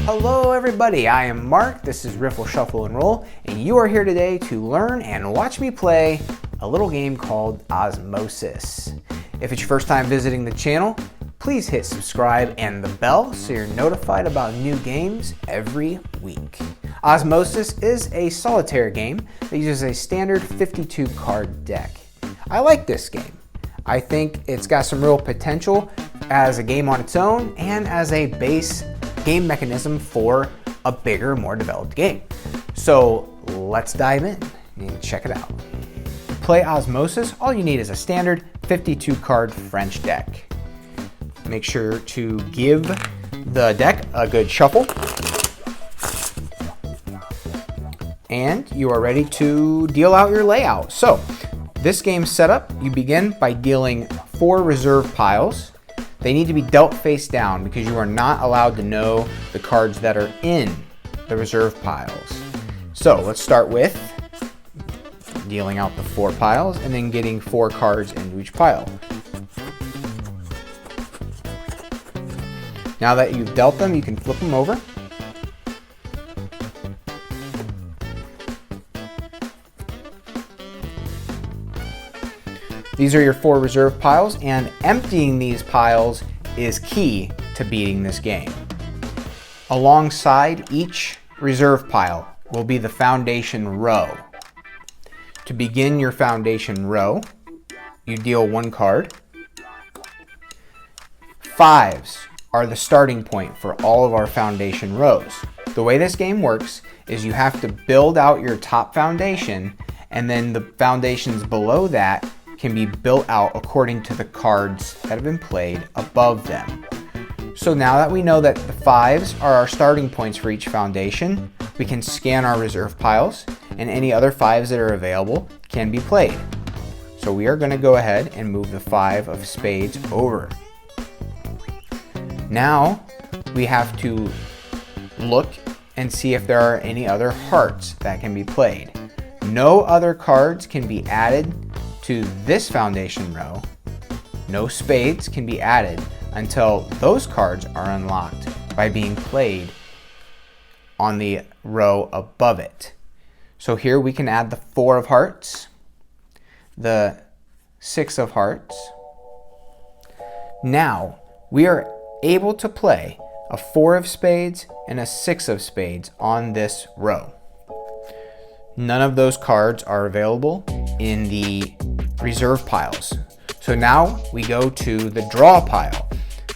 Hello everybody, I am Mark, this is Riffle, Shuffle, and Roll, and you are here today to learn and watch me play a little game called Osmosis. If it's your first time visiting the channel, please hit subscribe and the bell so you're notified about new games every week. Osmosis is a solitaire game that uses a standard 52 card deck. I like this game. I think it's got some real potential as a game on its own and as a base game mechanism for a bigger, more developed game. So let's dive in and check it out. To play Osmosis, all you need is a standard 52 card French deck. Make sure to give the deck a good shuffle. And you are ready to deal out your layout. So this game's setup, you begin by dealing 4 reserve piles. They need to be dealt face down because you are not allowed to know the cards that are in the reserve piles. So let's start with dealing out the 4 piles and then getting 4 cards into each pile. Now that you've dealt them, you can flip them over. These are your 4 reserve piles, and emptying these piles is key to beating this game. Alongside each reserve pile will be the foundation row. To begin your foundation row, you deal 1 card. 5s are the starting point for all of our foundation rows. The way this game works is you have to build out your top foundation, and then the foundations below that can be built out according to the cards that have been played above them. So now that we know that the 5s are our starting points for each foundation, we can scan our reserve piles and any other 5s that are available can be played. So we are going to go ahead and move the 5 of spades over. Now we have to look and see if there are any other hearts that can be played. No other cards can be added to this foundation row. No spades can be added until those cards are unlocked by being played on the row above it. So here we can add the 4 of hearts, the 6 of hearts. Now we are able to play a 4 of spades and a 6 of spades on this row. None of those cards are available in the reserve piles. So now we go to the draw pile.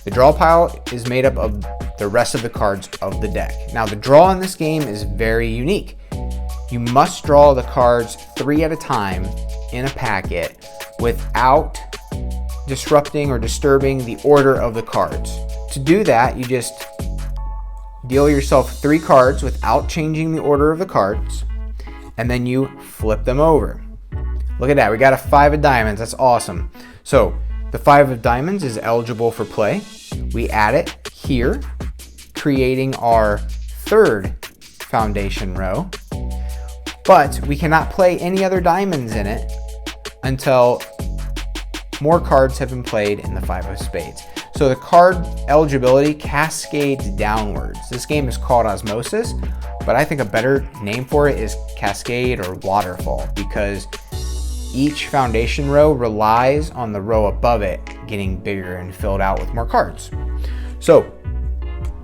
The draw pile is made up of the rest of the cards of the deck. Now the draw in this game is very unique. You must draw the cards 3 at a time in a packet without disrupting or disturbing the order of the cards. To do that, you just deal yourself 3 cards without changing the order of the cards, and then you flip them over. Look at that, we got a 5 of diamonds, that's awesome. So the 5 of diamonds is eligible for play. We add it here, creating our 3rd foundation row, but we cannot play any other diamonds in it until more cards have been played in the 5 of spades. So the card eligibility cascades downwards. This game is called Osmosis, but I think a better name for it is Cascade or Waterfall, because each foundation row relies on the row above it getting bigger and filled out with more cards. So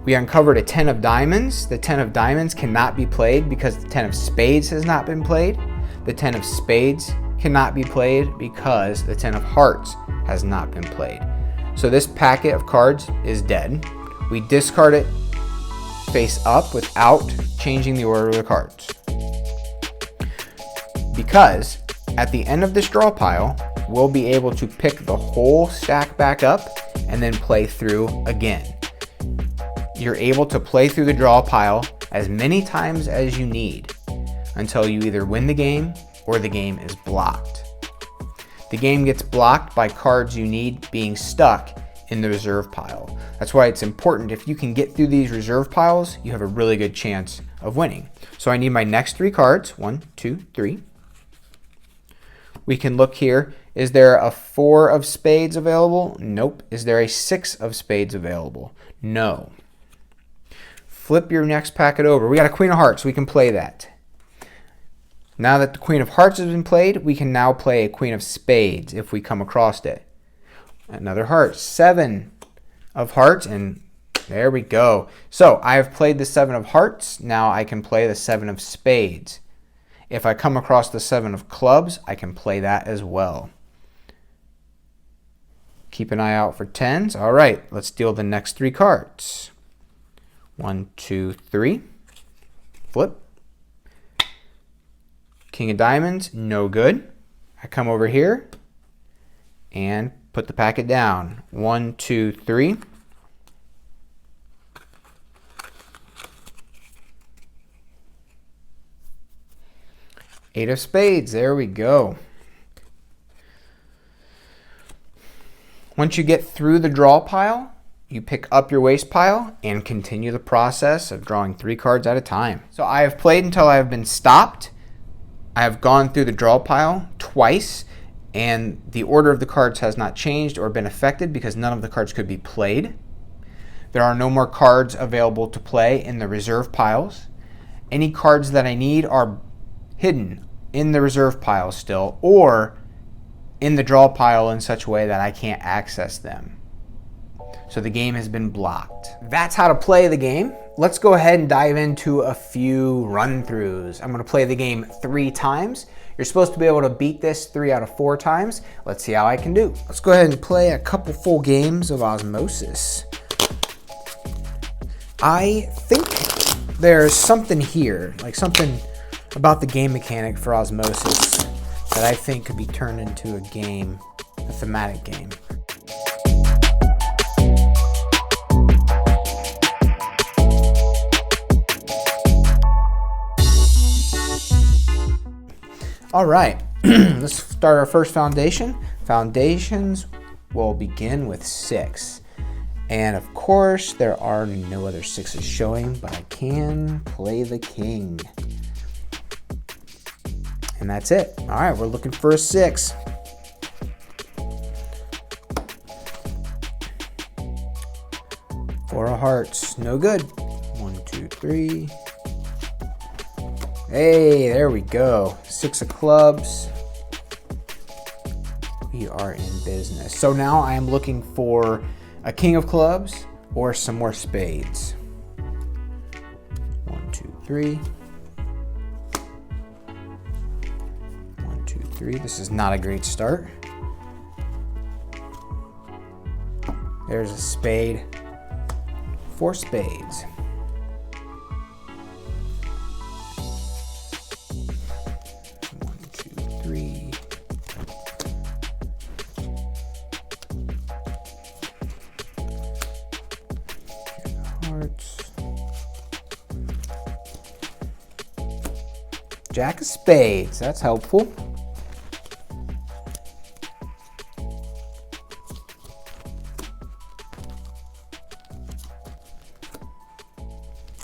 we uncovered a 10 of diamonds. The 10 of diamonds cannot be played because the 10 of spades has not been played. The 10 of spades cannot be played because the 10 of hearts has not been played. So this packet of cards is dead. We discard it face up without changing the order of the cards. Because at the end of this draw pile, we'll be able to pick the whole stack back up and then play through again. You're able to play through the draw pile as many times as you need until you either win the game or the game is blocked. The game gets blocked by cards you need being stuck in the reserve pile. That's why it's important, if you can get through these reserve piles, you have a really good chance of winning. So I need my next 3 cards, 1, 2, 3. We can look here. Is there a 4 of spades available? Nope. Is there a 6 of spades available? No. Flip your next packet over. We got a Queen of Hearts. We can play that. Now that the Queen of Hearts has been played, we can now play a Queen of Spades if we come across it. Another heart. 7 of Hearts, and there we go. So I have played the 7 of Hearts. Now I can play the 7 of Spades. If I come across the 7 of Clubs, I can play that as well. Keep an eye out for 10s. All right, let's deal the next 3 cards. 1, 2, 3. Flip. King of Diamonds, no good. I come over here and put the packet down. 1, 2, 3. Eight of Spades, there we go. Once you get through the draw pile, you pick up your waste pile and continue the process of drawing 3 cards at a time. So I have played until I have been stopped. I have gone through the draw pile twice, and the order of the cards has not changed or been affected because none of the cards could be played. There are no more cards available to play in the reserve piles. Any cards that I need are hidden in the reserve pile still, or in the draw pile in such a way that I can't access them. So the game has been blocked. That's how to play the game. Let's go ahead and dive into a few run-throughs. I'm going to play the game 3 times. You're supposed to be able to beat this 3 out of 4 times. Let's see how I can do. Let's go ahead and play a couple full games of Osmosis. I think there's something here, like something about the game mechanic for Osmosis that I think could be turned into a game, a thematic game. All right, let's start our first foundation. Foundations will begin with 6. And of course, there are no other 6s showing, but I can play the king. And that's it. All right, we're looking for a 6. Four of Hearts, no good. 1, 2, 3. Hey, there we go. 6 of Clubs. We are in business. So now I am looking for a King of Clubs or some more spades. 1, 2, 3. 1, 2, 3. This is not a great start. There's a spade. 4 spades. 1, 2, 3. Hearts. Jack of Spades. That's helpful.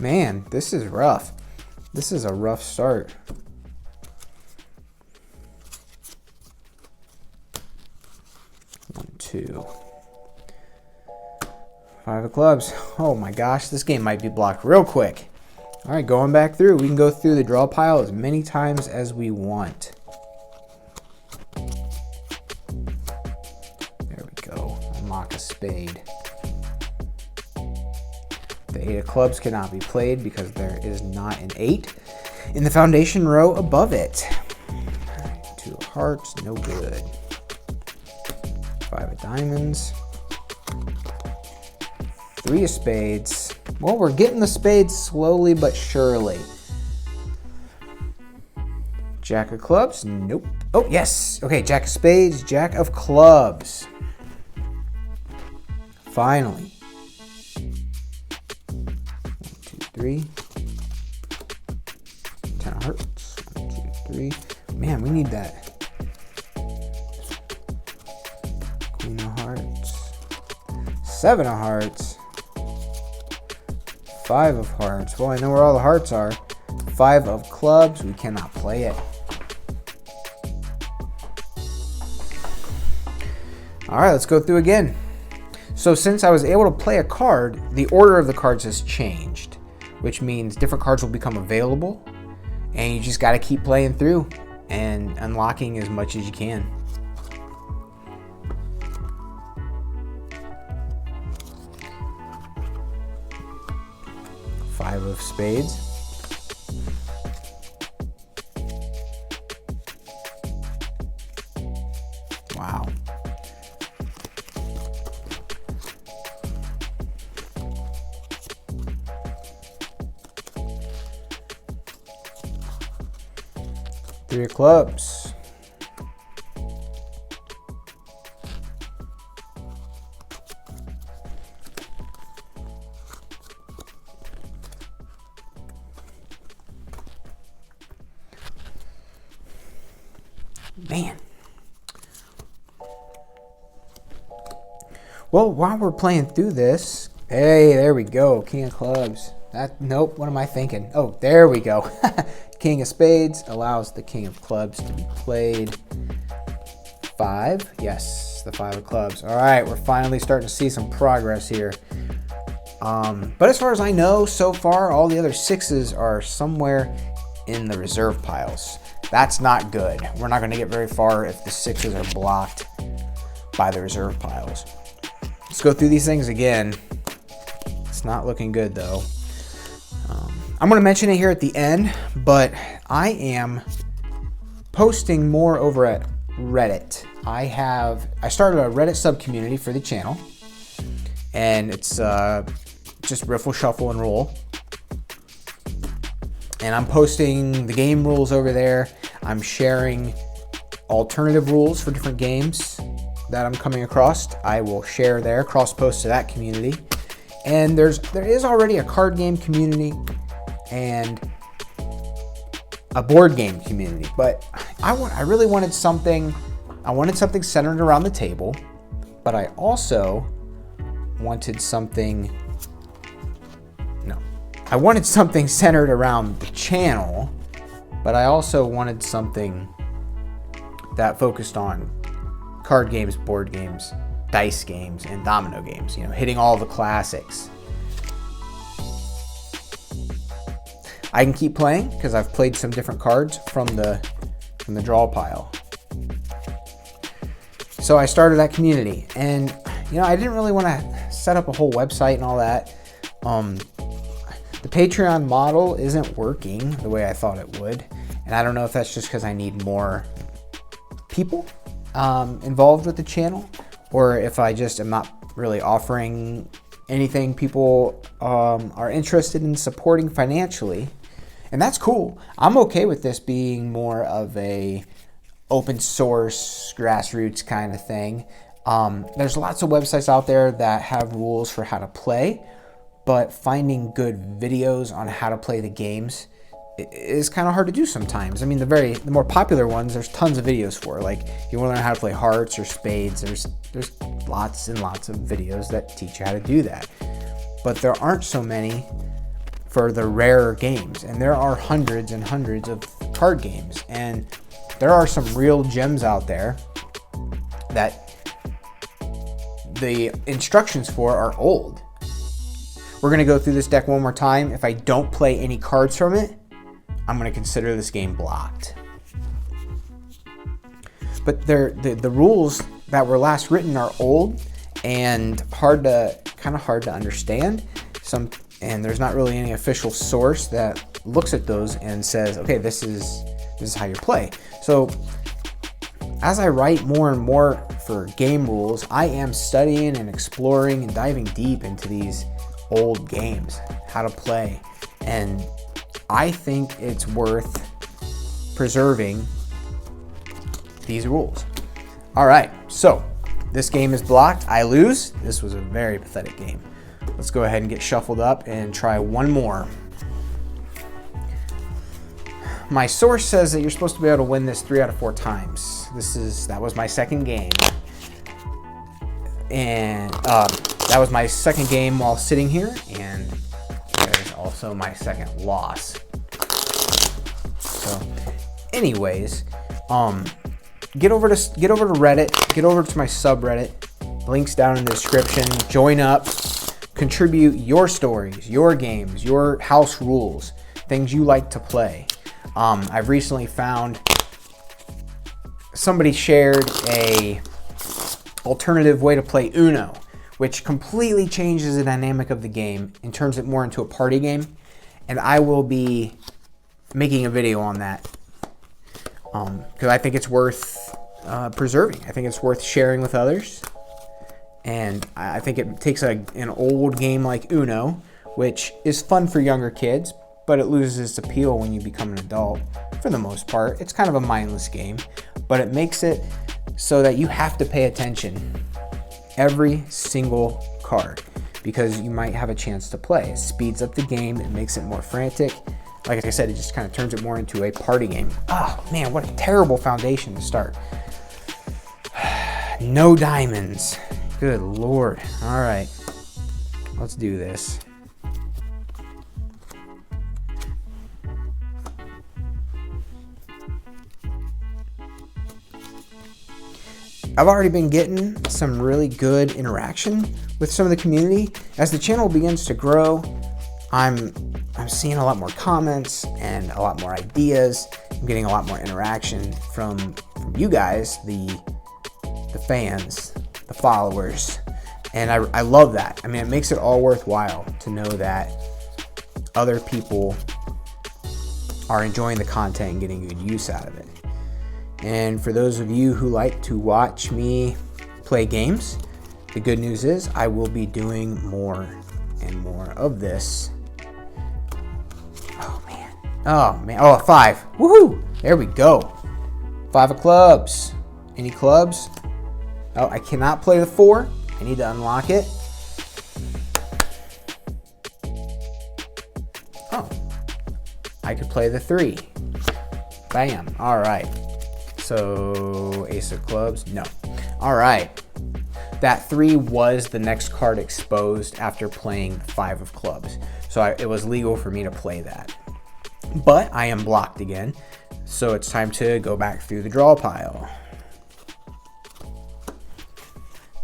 Man, this is rough. This is a rough start. One, 2. 5 of Clubs. Oh my gosh, this game might be blocked real quick. All right, going back through. We can go through the draw pile as many times as we want. There we go. Unlock a spade. The 8 of Clubs cannot be played because there is not an 8 in the foundation row above it. All right, 2 of Hearts, no good. 5 of Diamonds. 3 of Spades. Well, we're getting the spades slowly but surely. Jack of Clubs, nope. Oh, yes. Okay, Jack of Spades, Jack of Clubs. Finally. 1, 2, 3. 10 of Hearts. 1, 2, 3. Man, we need that. Queen of Hearts. 7 of Hearts. 5 of Hearts. Well, I know where all the hearts are. 5 of Clubs. We cannot play it. All right, let's go through again. So since I was able to play a card, the order of the cards has changed. which means different cards will become available, and you just got to keep playing through and unlocking as much as you can. Five of spades. Wow. Three of clubs. Man. Well, while we're playing through this, hey, there we go. King of clubs. Nope, what am I thinking? Oh, there we go. King of spades allows the king of clubs to be played. Five. Yes, the five of clubs. All right, we're finally starting to see some progress here. But as far as I know, so far, all the other sixes are somewhere in the reserve piles. That's not good. We're not going to get very far if the sixes are blocked by the reserve piles. Let's go through these things again. It's not looking good, though. I'm going to mention it here at the end, but I am posting more over at Reddit. I started a Reddit sub-community for the channel, and it's just riffle, shuffle, and roll. And I'm posting the game rules over there. I'm sharing alternative rules for different games that I'm coming across. I will share there, cross-post to that community. And there is already a card game community and a board game community, but I really wanted something. I wanted something centered around the table, but I also wanted something. I wanted something centered around the channel, but I also wanted something that focused on card games, board games, dice games, and domino games. You know, hitting all the classics. I can keep playing because I've played some different cards from the draw pile. So I started that community, and I didn't really want to set up a whole website and all that. The Patreon model isn't working the way I thought it would, and I don't know if that's just because I need more people involved with the channel, or if I just am not really offering anything people are interested in supporting financially. And that's cool. I'm okay with this being more of a open source, grassroots kind of thing. There's lots of websites out there that have rules for how to play, but finding good videos on how to play the games is kind of hard to do sometimes. I mean, the more popular ones, there's tons of videos for. Like, if you want to learn how to play hearts or spades, there's lots and lots of videos that teach you how to do that. But there aren't so many for the rarer games, and there are hundreds and hundreds of card games, and there are some real gems out there that the instructions for are old. We're going to go through this deck one more time. If I don't play any cards from it, I'm going to consider this game blocked. But the rules that were last written are old and kind of hard to understand. And there's not really any official source that looks at those and says, okay, this is how you play. So as I write more and more for game rules, I am studying and exploring and diving deep into these old games, how to play. And I think it's worth preserving these rules. All right, so this game is blocked. I lose. This was a very pathetic game. Let's go ahead and get shuffled up and try one more. My source says that you're supposed to be able to win this 3 out of 4 times. That was my second game. And that was my second game while sitting here, and that is also my second loss. So anyways, get over to Reddit, get over to my subreddit. Links down in the description. Join up. contribute your stories, your games, your house rules, things you like to play. I've recently found somebody shared a alternative way to play Uno, which completely changes the dynamic of the game and turns it more into a party game. And I will be making a video on that because I think it's worth preserving. I think it's worth sharing with others. And I think it takes an old game like Uno, which is fun for younger kids, but it loses its appeal when you become an adult. For the most part, it's kind of a mindless game, but it makes it so that you have to pay attention every single card because you might have a chance to play. It speeds up the game, it makes it more frantic. Like I said, it just kind of turns it more into a party game. Oh man, what a terrible foundation to start. No diamonds. Good Lord. All right, let's do this. I've already been getting some really good interaction with some of the community. As the channel begins to grow, I'm seeing a lot more comments and a lot more ideas. I'm getting a lot more interaction from you guys, the fans, the followers, and I love that. I mean, it makes it all worthwhile to know that other people are enjoying the content and getting good use out of it. And for those of you who like to watch me play games, the good news is I will be doing more and more of this. Oh man. Oh, a 5. Woohoo! There we go. 5 of clubs. Any clubs? Oh, I cannot play the 4. I need to unlock it. Oh, I could play the 3. Bam. All right. So, ace of clubs, no. All right, that 3 was the next card exposed after playing 5 of clubs. So it was legal for me to play that. But I am blocked again, so it's time to go back through the draw pile.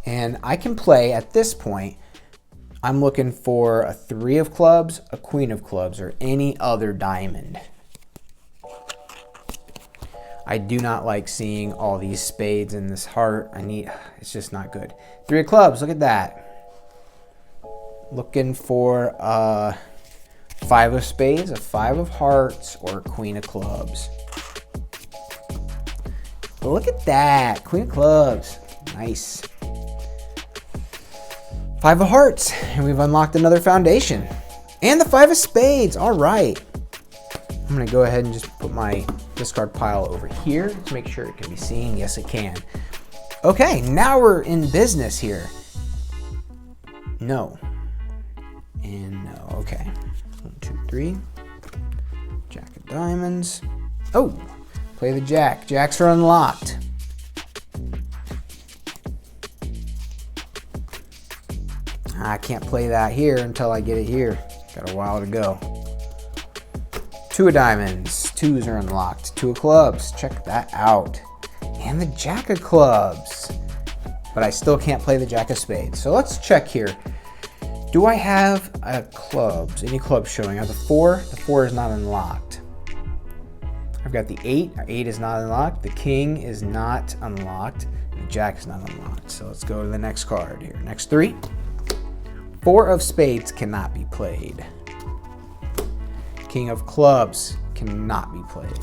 And I can play, at this point, I'm looking for a 3 of clubs, a queen of clubs, or any other diamond. I do not like seeing all these spades in this heart. It's just not good. 3 of clubs, look at that. Looking for a 5 of spades, a 5 of hearts, or a queen of clubs. Look at that, queen of clubs, nice. 5 of hearts, and we've unlocked another foundation. And the 5 of spades, all right. I'm gonna go ahead and just put my discard pile over here to make sure it can be seen. Yes, it can. Okay, now we're in business here. No. And no, okay. 1, 2, 3. Jack of diamonds. Oh, play the jack. Jacks are unlocked. I can't play that here until I get it here. Got a while to go. 2 of diamonds. 2s are unlocked. 2 of clubs. Check that out. And the jack of clubs. But I still can't play the jack of spades. So let's check here. Do I have clubs? Any clubs showing? I have the 4. The 4 is not unlocked. I've got the 8. 8 is not unlocked. The king is not unlocked. The jack is not unlocked. So let's go to the next card here. Next 3. 4 of spades cannot be played. King of clubs cannot be played.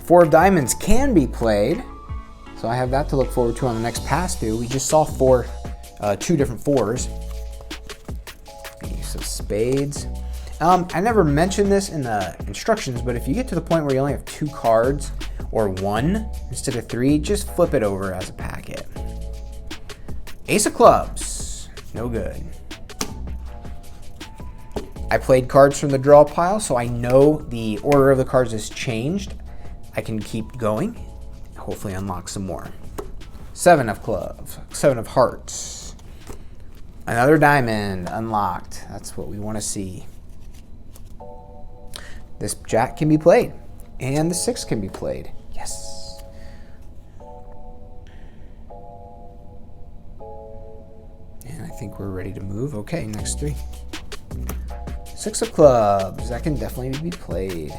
4 of diamonds can be played. So I have that to look forward to on the next pass through. We just saw 2 different 4s. Ace of spades. I never mentioned this in the instructions, but if you get to the point where you only have 2 cards or 1 instead of 3, just flip it over as a packet. Ace of clubs, no good. I played cards from the draw pile, so I know the order of the cards has changed. I can keep going, hopefully unlock some more. 7 of clubs, 7 of hearts. Another diamond unlocked. That's what we want to see. This jack can be played, and the 6 can be played. Yes. And I think we're ready to move. Okay, next 3. 6 of clubs. That can definitely be played.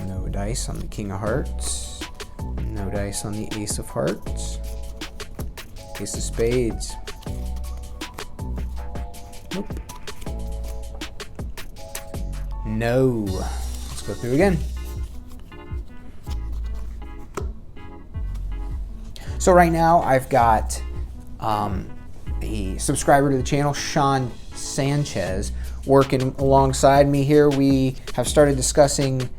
No dice on the King of Hearts. No dice on the Ace of Hearts. Ace of Spades. Nope. No. Let's go through again. So right now I've got a subscriber to the channel, Sean Sanchez, working alongside me here. We have started discussing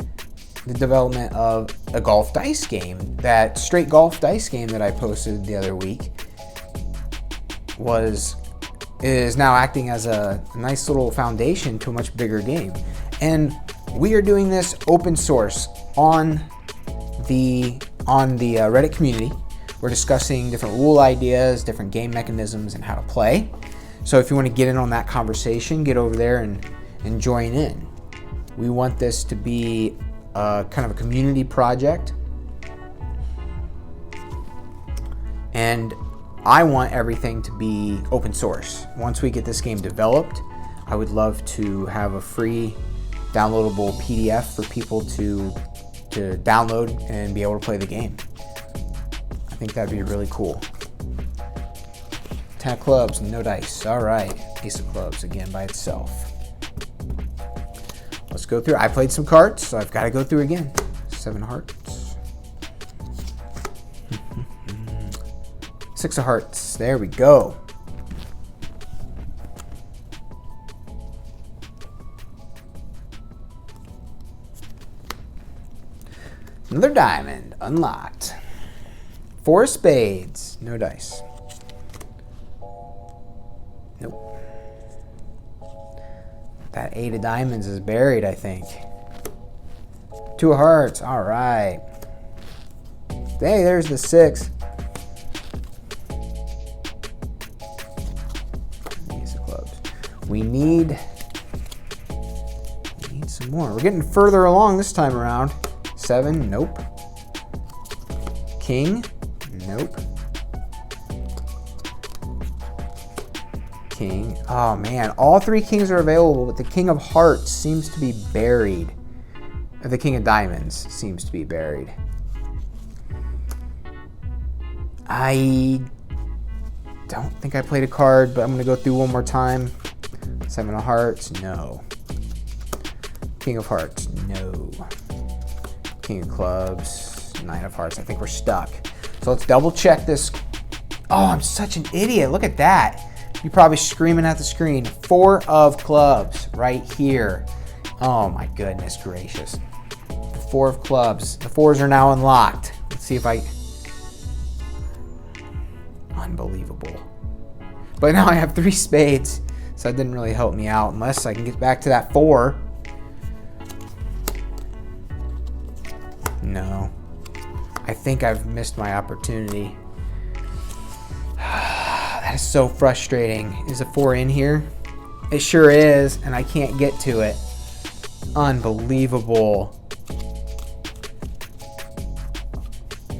the development of a golf dice game. That straight golf dice game that I posted the other week is now acting as a nice little foundation to a much bigger game. And we are doing this open source on the Reddit community. We're discussing different rule ideas, different game mechanisms, and how to play. So if you want to get in on that conversation, get over there and join in. We want this to be kind of a community project. And I want everything to be open source. Once we get this game developed, I would love to have a free downloadable PDF for people to download and be able to play the game. I think that'd be really cool. 10 of clubs, no dice. All right, Ace of clubs again by itself. Let's go through. I played some cards, so I've got to go through again. 7 of hearts. 6 of hearts. There we go. Another diamond unlocked. 4 of spades. No dice. Nope. That 8 of diamonds is buried, I think. 2 of hearts. All right. Hey, there's the 6. Ace of clubs. We need some more. We're getting further along this time around. 7. Nope. King. Nope. King. Oh man, all 3 kings are available, but the King of Hearts seems to be buried. The King of Diamonds seems to be buried. I don't think I played a card, but I'm going to go through one more time. 7 of Hearts, no. King of Hearts, no. King of Clubs, 9 of Hearts. I think we're stuck. So let's double check this. Oh, I'm such an idiot. Look at that. You're probably screaming at the screen. 4 of clubs right here. Oh my goodness gracious. The 4 of clubs. The 4s are now unlocked. Let's see if I... Unbelievable. But now I have 3 spades, so that didn't really help me out unless I can get back to that 4. No. I think I've missed my opportunity. That is so frustrating. Is a 4 in here? It sure is, and I can't get to it. Unbelievable.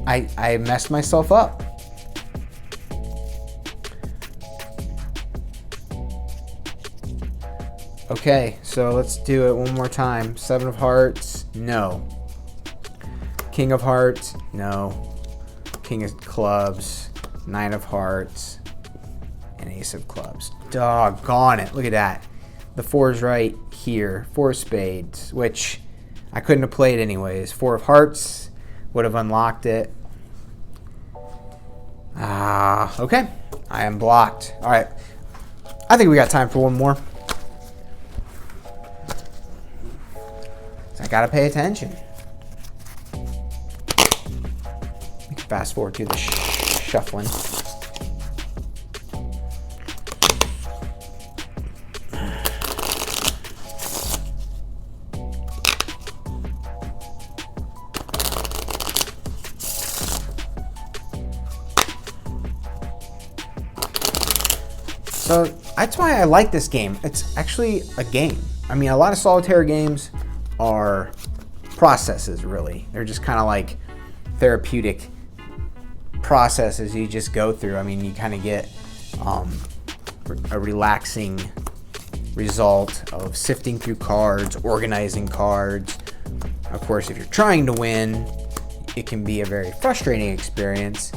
I messed myself up. Okay, so let's do it one more time. 7 of hearts, no. King of hearts, no. King of clubs, 9 of hearts, and Ace of clubs. Doggone it, look at that. The 4's right here, 4 of spades, which I couldn't have played anyways. 4 of hearts would have unlocked it. Okay, I am blocked. All right, I think we got time for one more. I gotta pay attention. Fast forward to the shuffling. So that's why I like this game. It's actually a game. I mean, a lot of solitaire games are processes, really. They're just kind of like therapeutic processes you just go through. I mean, you kind of get a relaxing result of sifting through cards, organizing cards. Of course, if you're trying to win, it can be a very frustrating experience.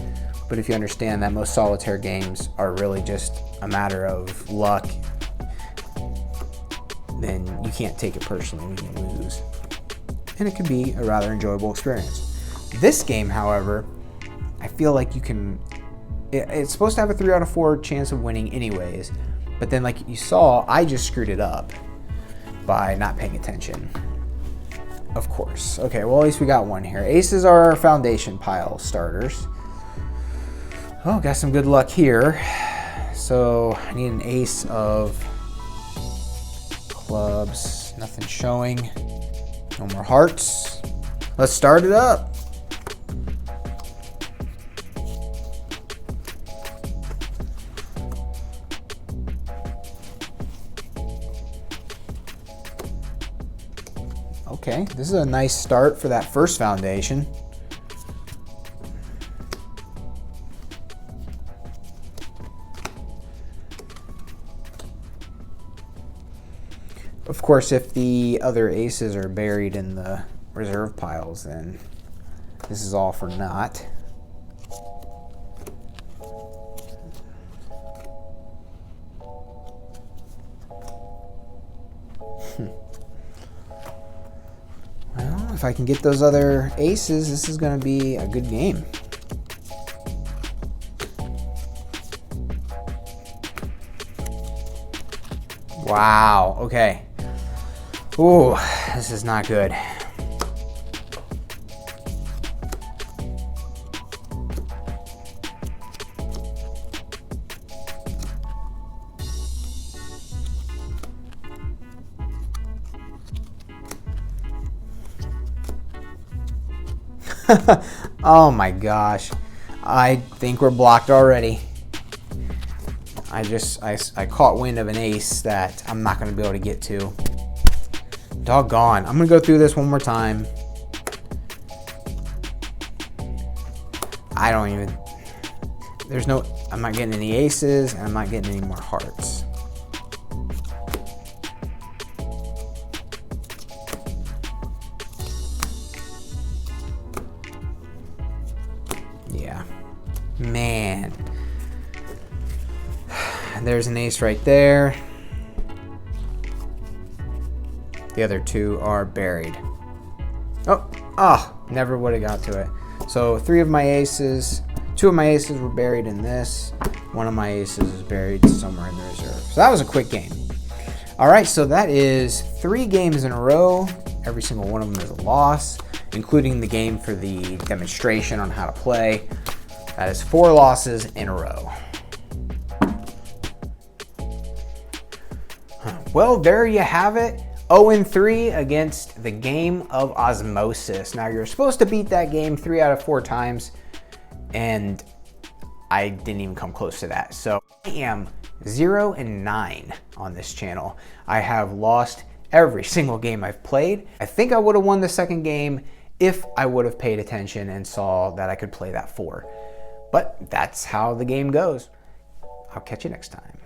But if you understand that most solitaire games are really just a matter of luck, then you can't take it personally when you lose. And it can be a rather enjoyable experience. This game, however, I feel like it's supposed to have a 3 out of 4 chance of winning anyways. But then, like you saw, I just screwed it up by not paying attention. Of course. Okay, well, at least we got one here. Aces are our foundation pile starters. Oh, got some good luck here. So I need an ace of clubs. Nothing showing. No more hearts. Let's start it up. Okay, this is a nice start for that first foundation. Of course, if the other aces are buried in the reserve piles, then this is all for naught. Well, if I can get those other aces, this is going to be a good game. Wow, okay. Ooh, this is not good. Oh my gosh. I think we're blocked already. I caught wind of an ace that I'm not going to be able to get to. Doggone. I'm going to go through this one more time. I'm not getting any aces, and I'm not getting any more hearts. Yeah. Man. There's an ace right there. The other two are buried. Never would have got to it. So 2 of my aces were buried in this. 1 of my aces is buried somewhere in the reserve. So that was a quick game. All right, so that is 3 games in a row. Every single one of them is a loss, including the game for the demonstration on how to play. That is 4 losses in a row. Well, there you have it. 0-3 against the game of Osmosis. Now, you're supposed to beat that game 3 out of 4 times, and I didn't even come close to that. So I am 0-9 on this channel. I have lost every single game I've played. I think I would have won the second game if I would have paid attention and saw that I could play that 4. But that's how the game goes. I'll catch you next time.